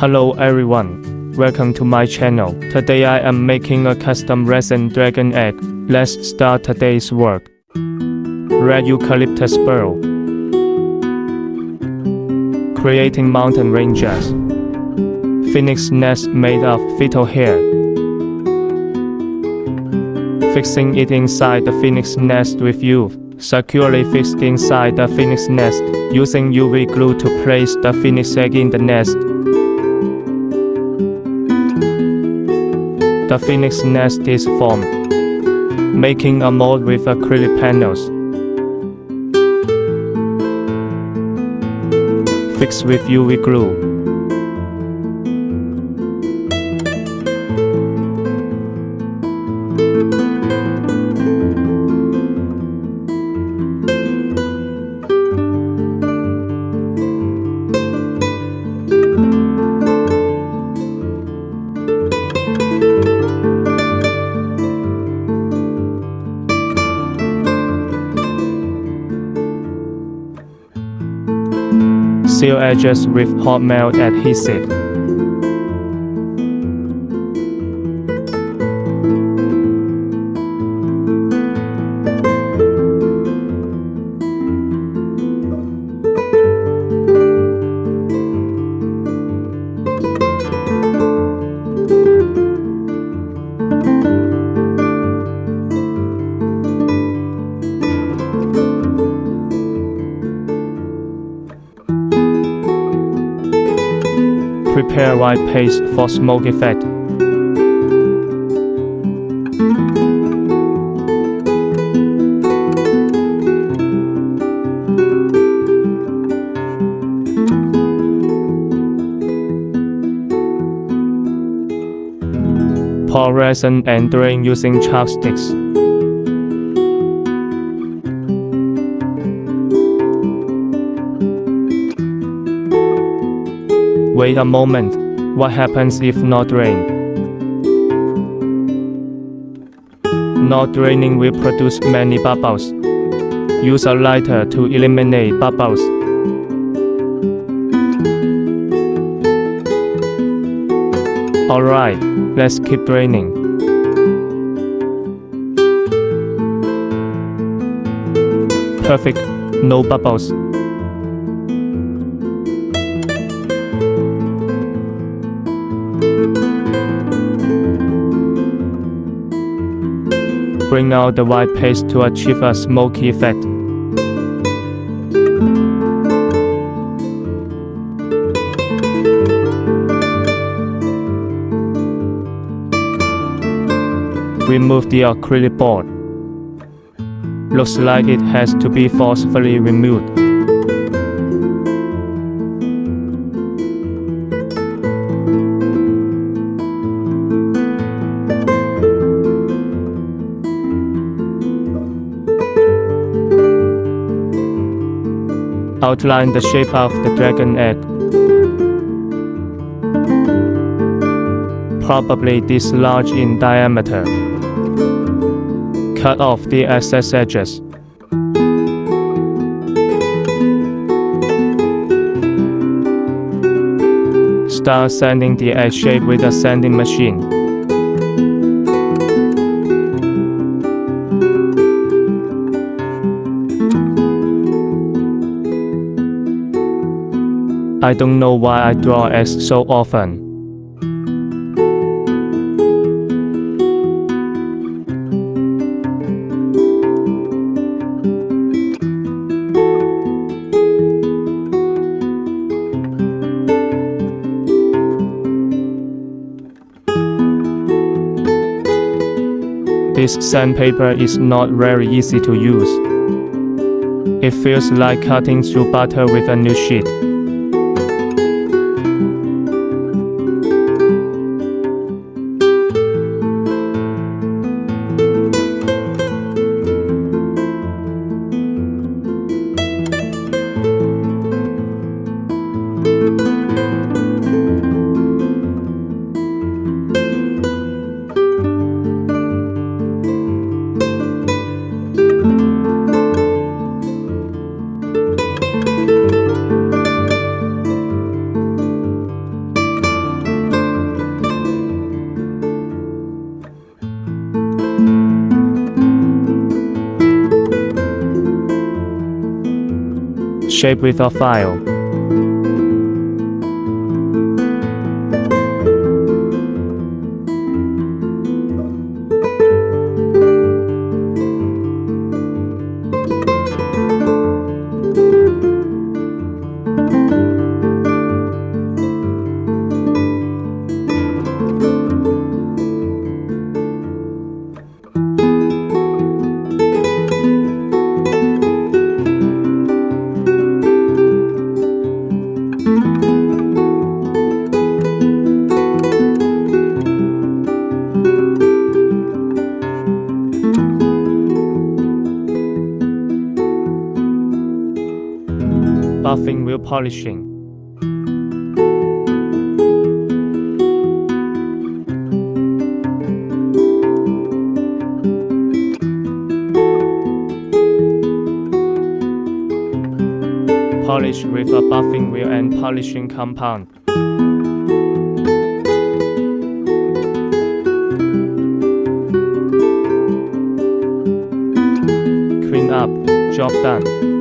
Hello everyone, welcome to my channel. Today I am making a custom resin dragon egg. Let's start today's work. Red eucalyptus burl. Creating mountain ranges. Phoenix nest made of fetal hair. Fixing it inside the phoenix nest with U. Securely fixed inside the phoenix nest, using UV glue to place the phoenix egg in the nest. The phoenix nest is formed. Making a mold with acrylic panels. Fix with UV glue. Seal edges with hot melt adhesive. Prepare white paste for smoke effect. Pour resin and drain using chopsticks. Wait a moment, what happens if not drained? Not draining will produce many bubbles. Use a lighter to eliminate bubbles. Alright, let's keep draining. Perfect, no bubbles. Bring out the white paste to achieve a smoky effect. Remove the acrylic board. Looks like it has to be forcefully removed. Outline the shape of the dragon egg. Probably this large in diameter. Cut off the excess edges. Start sanding the egg shape with a sanding machine. I don't know why I draw eggs so often. This sandpaper is not very easy to use. It feels like cutting through butter with a new sheet. Shape with a file. Buffing wheel polishing. Polish with a buffing wheel and polishing compound. Clean up, job done.